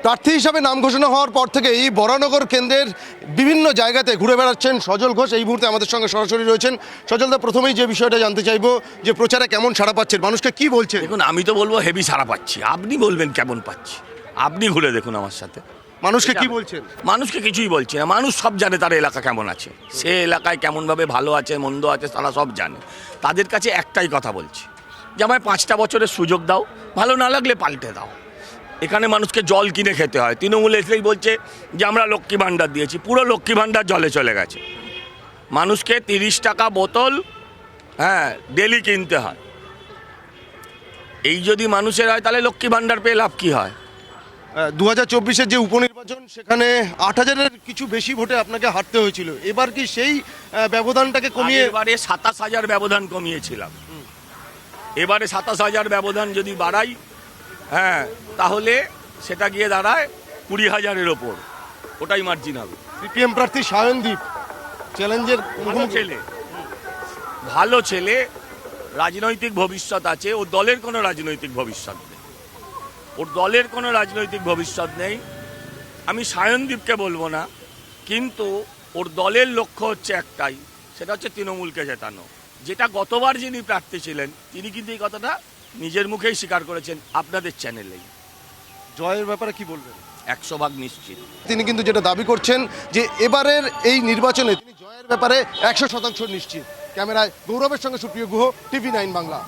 প্রার্থী হিসাবে নাম ঘোষণা হওয়ার পর থেকে এই বরানগর কেন্দ্রের বিভিন্ন জায়গাতে ঘুরে বেড়াচ্ছেন সজল ঘোষ। এই মুহূর্তে আমাদের সঙ্গে সরাসরি রয়েছেন। সজলদা, প্রথমেই যে বিষয়টা জানতে চাইবো যে প্রচারে কেমন সাড়া পাচ্ছেন, মানুষকে কি বলছেন? দেখুন, আমি তো বলবো হেভি সাড়া পাচ্ছি। আপনি বলবেন কেমন পাচ্ছি, আপনি ঘুরে দেখুন আমার সাথে। মানুষকে কি বলছেন? মানুষকে কিছুই বলছি না, মানুষ সব জানে তার এলাকা কেমন আছে, সে এলাকায় কেমনভাবে ভালো আছে মন্দ আছে তারা সব জানে। তাদের কাছে একটাই কথা বলছি যে আমায় 5টা বছরের সুযোগ দাও, ভালো না লাগলে পাল্টে দাও। এখানে মানুষকে জল কিনে খেতে হয়। তৃণমূল এসলেই বলছে যে আমরা লক্ষ্মী ভাণ্ডার দিয়েছি, পুরো লক্ষ্মী ভাণ্ডার জলে চলে গেছে। মানুষকে 30 টাকা বোতল ডেলি কিনতে হয়। এই যদি মানুষের হয় তাহলে লক্ষ্মী ভাণ্ডার পেয়ে লাভ কী হয়? 2024-এর যে উপনির্বাচন, সেখানে 8,000-এর কিছু বেশি ভোটে আপনাকে হারতে হয়েছিল। এবার কি সেই ব্যবধানটাকে কমিয়ে? এবারে 27,000 ব্যবধান কমিয়েছিলাম। এবারে 27,000 ব্যবধান যদি বাড়াই তাহলে সেটা গিয়ে দাঁড়ায় 20,000-এর ওপর। ওটাই মার্জিন হবে। সিপিএম প্রার্থী সায়নদীপ চ্যালেঞ্জের ভালো ছেলে, রাজনৈতিক ভবিষ্যৎ আছে। ওর দলের কোনো রাজনৈতিক ভবিষ্যৎ নেই, ওর দলের কোনো রাজনৈতিক ভবিষ্যৎ নেই। আমি সায়নদীপকে বলবো না, কিন্তু ওর দলের লক্ষ্য হচ্ছে একটাই, সেটা হচ্ছে তৃণমূলকে জেতানো। যেটা গতবার যিনি প্রার্থী ছিলেন তিনি কিন্তু এই কথাটা নিজের মুখেই স্বীকার করেছেন আপনাদের চ্যানেলেই। জয়ের ব্যাপারে কি বলবেন? 100% নিশ্চিত। তিনি কিন্তু যেটা দাবি করছেন যে এবারের এই নির্বাচনে তিনি জয়ের ব্যাপারে 100% নিশ্চিত। ক্যামেরায় গৌরবের সঙ্গে সুপ্রিয় গুহ, TV9 বাংলা।